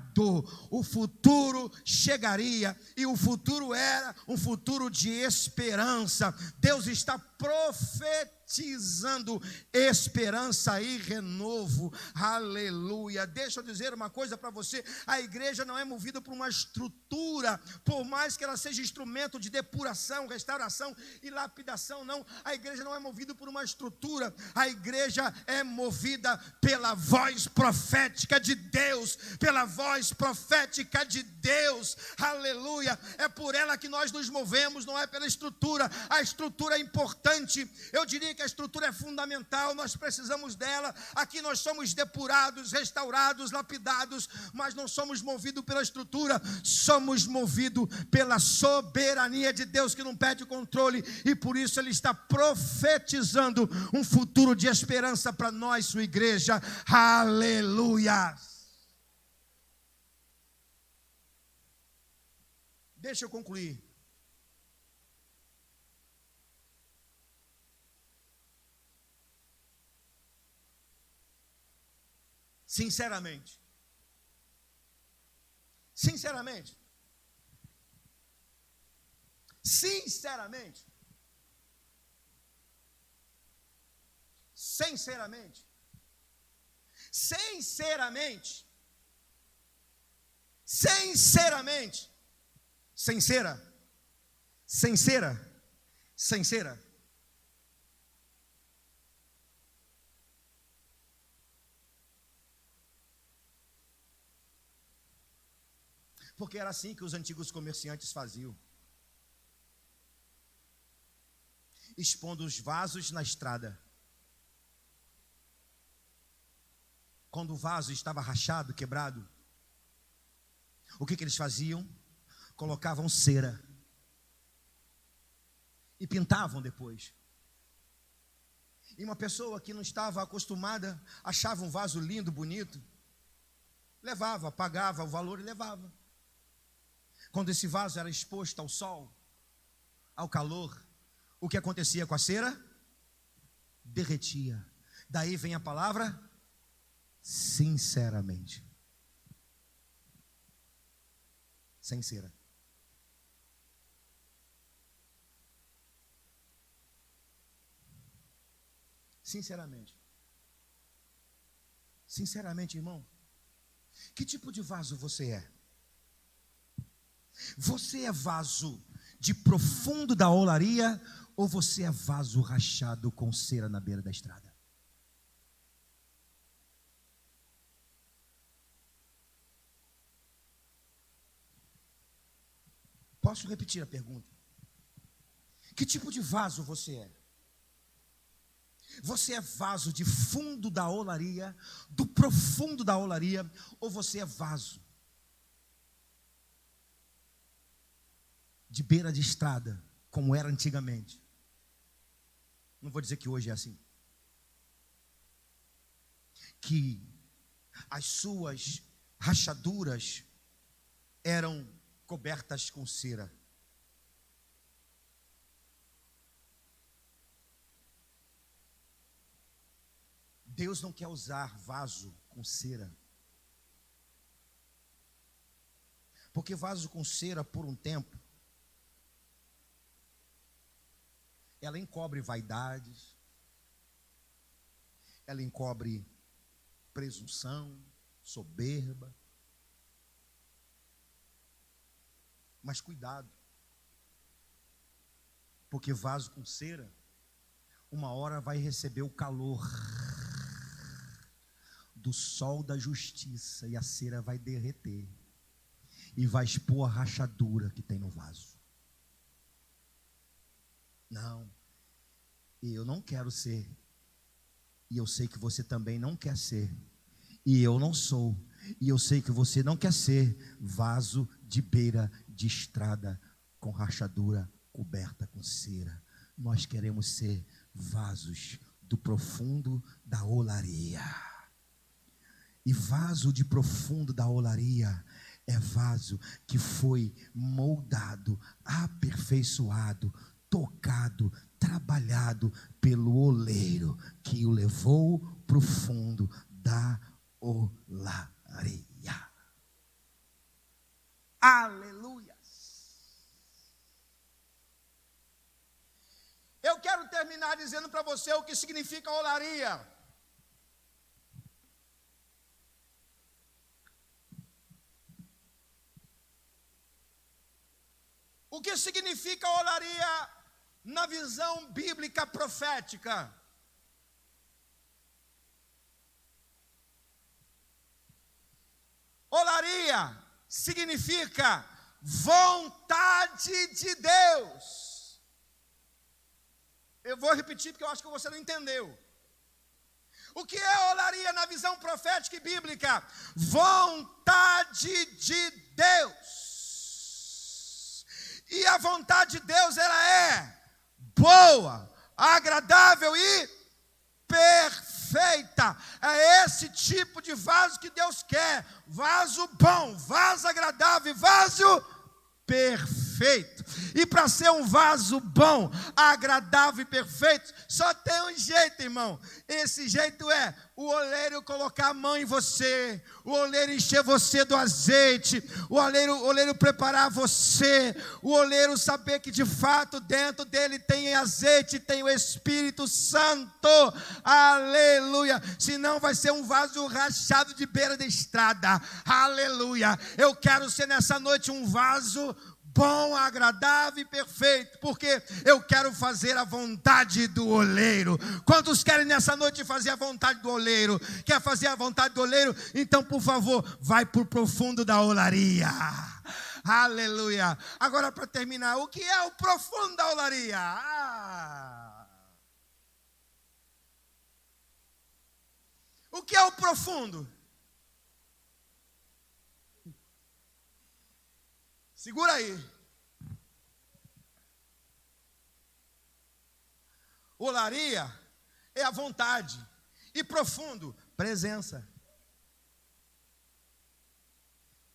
O futuro chegaria e o futuro era um futuro de esperança. Deus está profetizando esperança e renovo. Aleluia. Deixa eu dizer uma coisa para você: a igreja não é movida por uma estrutura, por mais que ela seja instrumento de depuração, restauração e lapidação, não. A igreja não é movida por uma estrutura, a igreja é movida pela voz profética de Deus, pela voz profética de Deus. Aleluia. É por ela que nós nos movemos, não é pela estrutura. A estrutura é importante, eu diria que a estrutura é fundamental, nós precisamos dela. Aqui nós somos depurados, restaurados, lapidados, mas não somos movidos pela estrutura, somos movidos pela soberania de Deus que não perde o controle, e por isso Ele está profetizando um futuro de esperança para nós, sua igreja. Aleluia. Deixa eu concluir. Sinceramente, Sinceramente. Sinceramente. Sinceramente. Sinceramente. Sinceramente. Sincera. Sincera. Sincera. Porque era assim que os antigos comerciantes faziam. Expondo os vasos na estrada. Quando o vaso estava rachado, quebrado, o que eles faziam? Colocavam cera e pintavam depois. E uma pessoa que não estava acostumada, achava um vaso lindo, bonito, levava, pagava o valor e levava. Quando esse vaso era exposto ao sol, ao calor, o que acontecia com a cera? Derretia. Daí vem a palavra sinceramente. Sincera. Sinceramente. Sinceramente, irmão. Que tipo de vaso você é? Você é vaso de profundo da olaria ou você é vaso rachado com cera na beira da estrada? Posso repetir a pergunta? Que tipo de vaso você é? Você é vaso de fundo da olaria, do profundo da olaria, ou você é vaso de beira de estrada, como era antigamente? Não vou dizer que hoje é assim. Que as suas rachaduras eram cobertas com cera. Deus não quer usar vaso com cera. Porque vaso com cera, por um tempo, ela encobre vaidades, ela encobre presunção, soberba. Mas cuidado, porque vaso com cera, uma hora vai receber o calor do sol da justiça e a cera vai derreter e vai expor a rachadura que tem no vaso. Não, eu não quero ser, e eu sei que você também não quer ser, e eu não sou, e eu sei que você não quer ser vaso de beira de estrada com rachadura coberta com cera. Nós queremos ser vasos do profundo da olaria. E vaso de profundo da olaria é vaso que foi moldado, aperfeiçoado, tocado, trabalhado pelo oleiro que o levou para o fundo da olaria. Aleluia! Eu quero terminar dizendo para você o que significa olaria. O que significa olaria na visão bíblica profética? Olaria significa vontade de Deus. Eu vou repetir porque eu acho que você não entendeu. O que é olaria na visão profética e bíblica? Vontade de Deus. E a vontade de Deus, ela é boa, agradável e perfeita. É esse tipo de vaso que Deus quer. Vaso bom, vaso agradável, vaso perfeito. perfeito. E para ser um vaso bom, agradável e perfeito, só tem um jeito, irmão. Esse jeito é o oleiro colocar a mão em você, o oleiro encher você do azeite, o oleiro preparar você, o oleiro saber que de fato dentro dele tem azeite, tem o Espírito Santo. Aleluia. Senão vai ser um vaso rachado de beira de estrada. Aleluia. Eu quero ser nessa noite um vaso bom, agradável e perfeito, porque eu quero fazer a vontade do oleiro. Quantos querem nessa noite fazer a vontade do oleiro? Quer fazer a vontade do oleiro? Então, por favor, vai para o profundo da olaria. Aleluia. Agora, para terminar, o que é o profundo da olaria? O que é o profundo? Segura aí. Olaria é a vontade. E profundo, presença.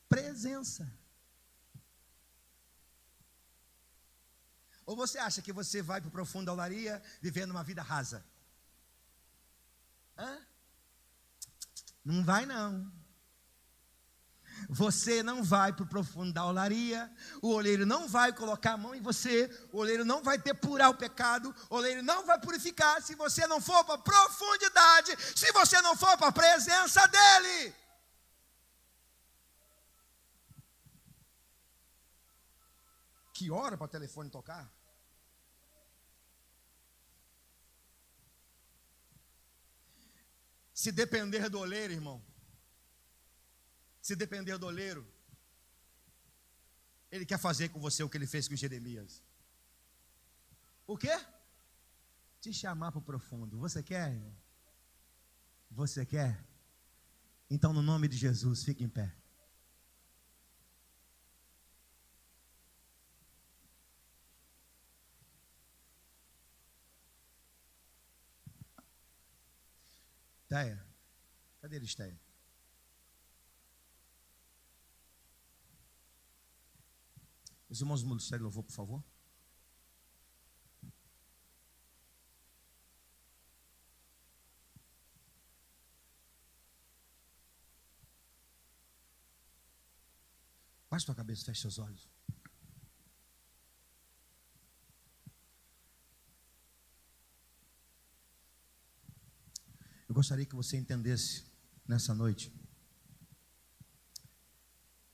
Presença. Ou você acha que você vai para o profundo da olaria vivendo uma vida rasa? Hã? Não vai não. Você não vai para o profundo da olaria, o oleiro não vai colocar a mão em você, o oleiro não vai depurar o pecado, o oleiro não vai purificar se você não for para a profundidade, se você não for para a presença dele. Que hora para o telefone tocar? Se depender do oleiro, irmão, se depender do oleiro, ele quer fazer com você o que ele fez com Jeremias. O quê? Te chamar para o profundo. Você quer, irmão? Você quer? Então, no nome de Jesus, fique em pé. Teia, cadê eles, Teia? Os irmãos do Ministério Louvor, por favor. Baixe tua cabeça, feche seus olhos. Eu gostaria que você entendesse nessa noite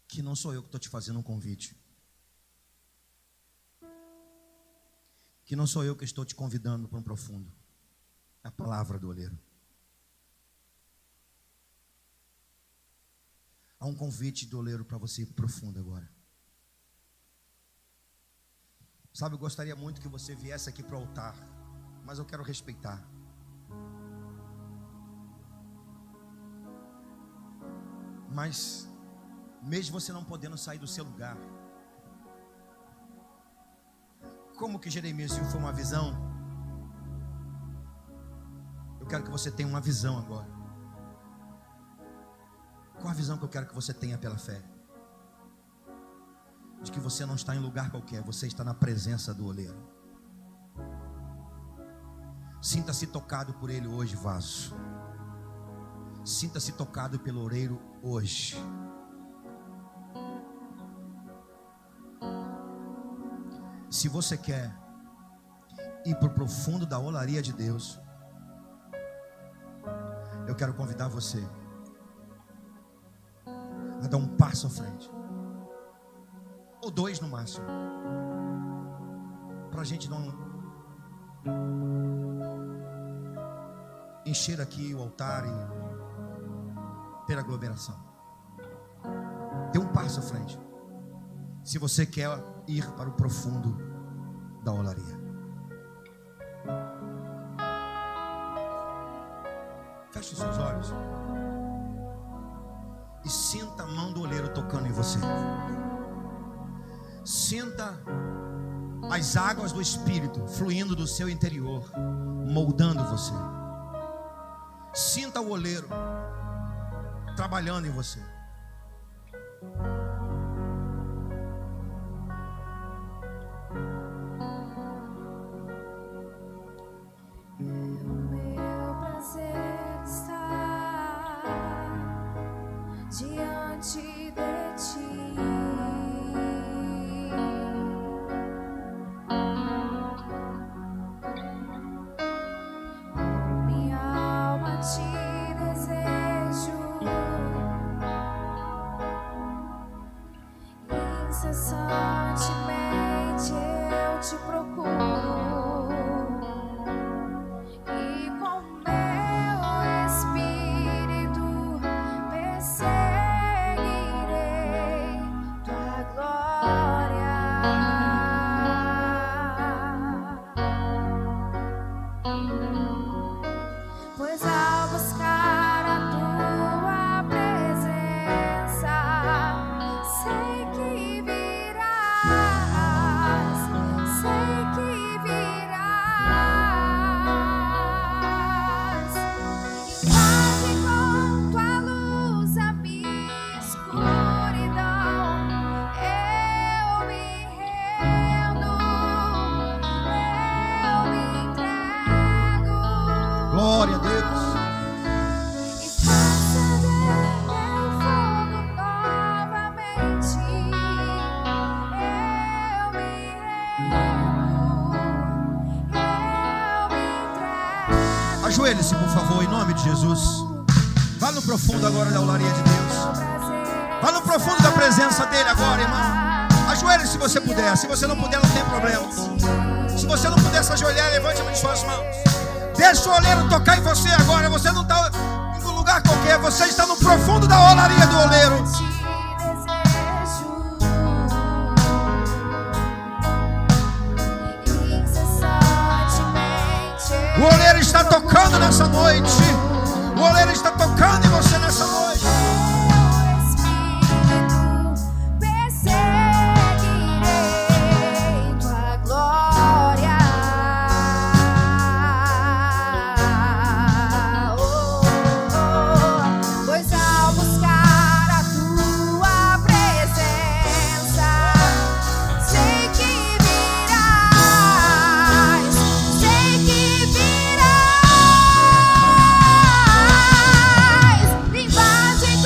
que não sou eu que estou te fazendo um convite. Que não sou eu que estou te convidando para um profundo. É a palavra do oleiro. Há um convite do oleiro para você ir profundo agora. Sabe, eu gostaria muito que você viesse aqui para o altar, mas eu quero respeitar. Mas, mesmo você não podendo sair do seu lugar, como que Jeremias viu foi uma visão, eu quero que você tenha uma visão agora. Qual a visão que eu quero que você tenha pela fé? De que você não está em lugar qualquer, você está na presença do oleiro. Sinta-se tocado por ele hoje, vaso. Sinta-se tocado pelo oleiro hoje. Se você quer ir para o profundo da olaria de Deus, eu quero convidar você a dar um passo à frente, ou dois no máximo, para a gente não encher aqui o altar e ter aglomeração. Dê um passo à frente, se você quer ir para o profundo da olaria. Feche os seus olhos e sinta a mão do oleiro tocando em você. Sinta as águas do Espírito fluindo do seu interior, moldando você. Sinta o oleiro trabalhando em você. Ajoelhe-se, por favor, em nome de Jesus. Vá no profundo agora da olaria de Deus. Vá no profundo da presença dele agora, irmão. Ajoelhe se você puder. Se você não puder, não tem problema. Se você não puder se ajoelhar, levante as suas mãos. Deixa o oleiro tocar em você agora. Você não está em um lugar qualquer. Você está no profundo da olaria do oleiro. O oleiro está tocando nessa noite. O oleiro está tocando em você nessa noite. Invade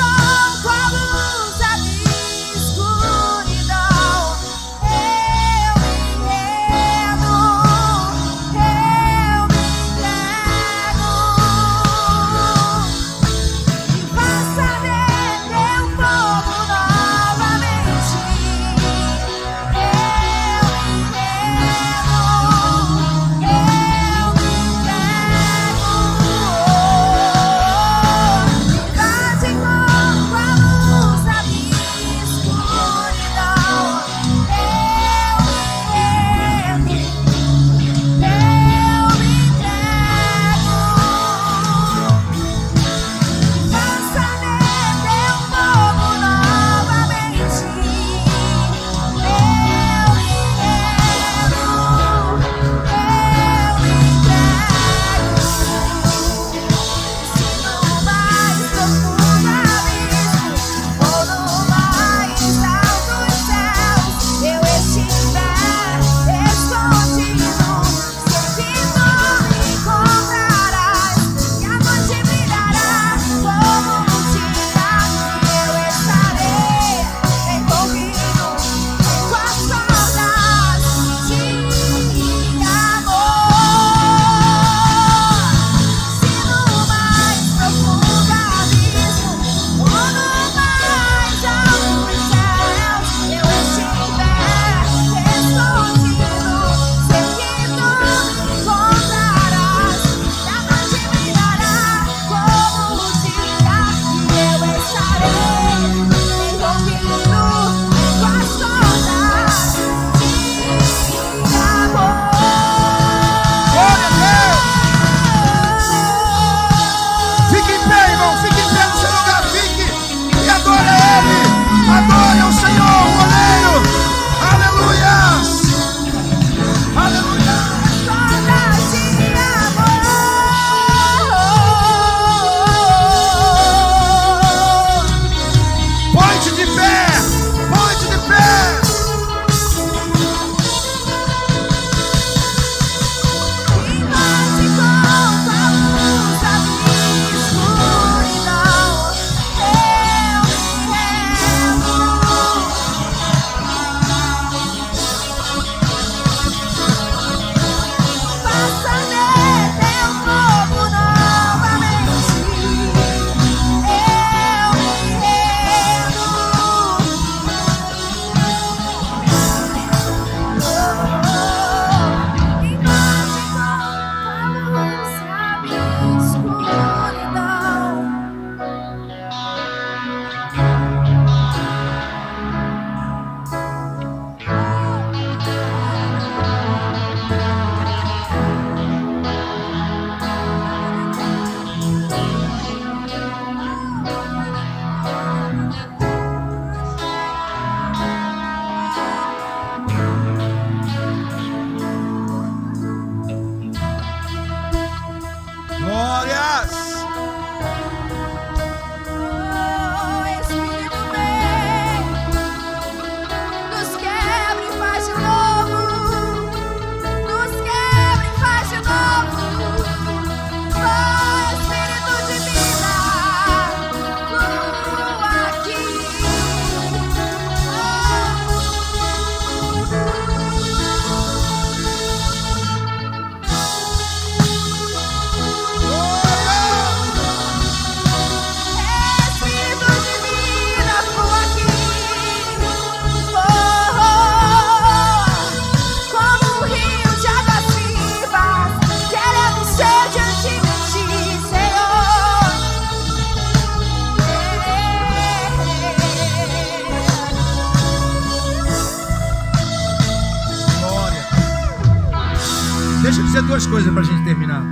Deixa eu dizer duas coisas para a gente terminar.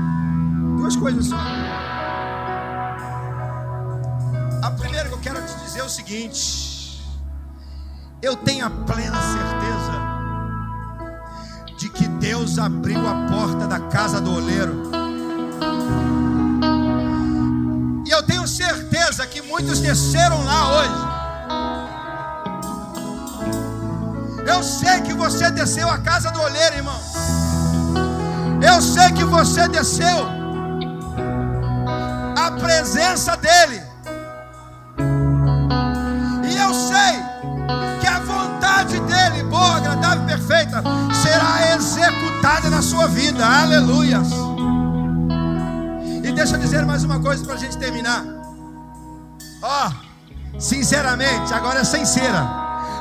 Duas coisas só. A primeira que eu quero te dizer é o seguinte: eu tenho a plena certeza de que Deus abriu a porta da casa do oleiro. E eu tenho certeza que muitos desceram lá hoje. Eu sei que você desceu a casa do oleiro, irmão. Eu sei que você desceu a presença dele. E eu sei que a vontade dele, boa, agradável e perfeita, será executada na sua vida. Aleluias. E deixa eu dizer mais uma coisa para a gente terminar. Sinceramente, agora é sincera.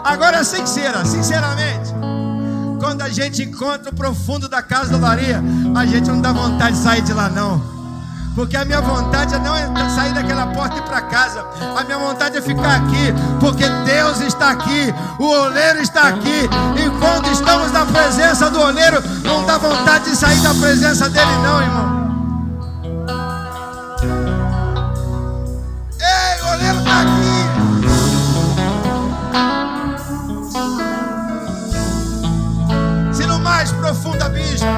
Agora é sincera, sinceramente. Quando a gente encontra o profundo da casa da olaria, a gente não dá vontade de sair de lá não. Porque a minha vontade não é sair daquela porta e ir para casa. A minha vontade é ficar aqui, porque Deus está aqui, o oleiro está aqui. E quando estamos na presença do oleiro, não dá vontade de sair da presença dele não, irmão. Ei, o oleiro está aqui. Mais profundo abismo.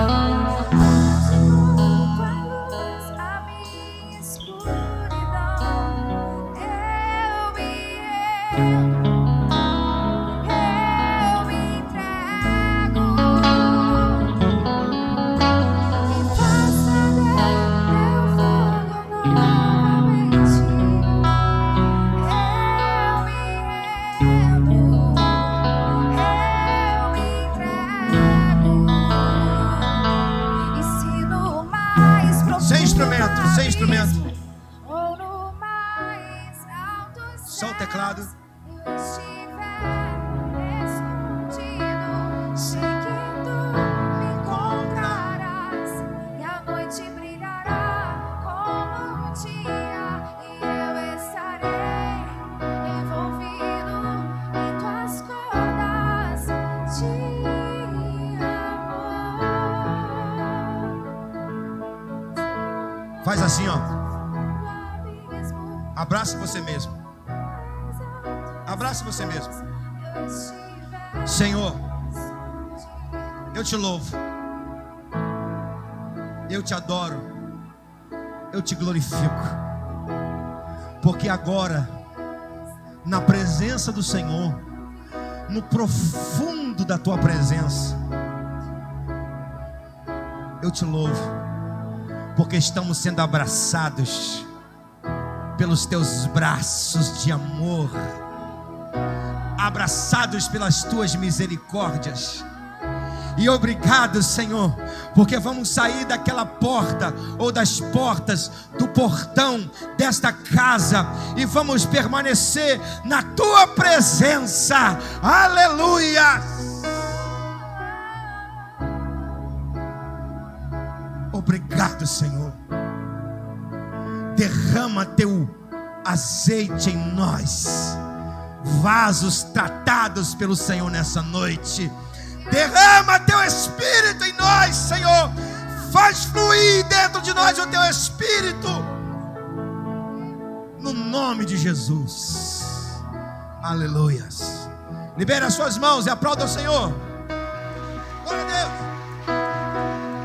Sem instrumento. Só o teclado. Faz assim, ó. Abraça você mesmo. Abraça você mesmo. Senhor, eu te louvo, eu te adoro, eu te glorifico, porque agora, na presença do Senhor, no profundo da tua presença, eu te louvo, porque estamos sendo abraçados pelos teus braços de amor, abraçados pelas tuas misericórdias. E obrigado, Senhor, porque vamos sair daquela porta ou das portas do portão desta casa e vamos permanecer na tua presença. Aleluia! Obrigado, Senhor. Derrama teu azeite em nós, vasos tratados pelo Senhor nessa noite. Derrama teu Espírito em nós, Senhor. Faz fluir dentro de nós o teu Espírito, no nome de Jesus. Aleluias. Libera as suas mãos e aplauda o Senhor. Glória a Deus.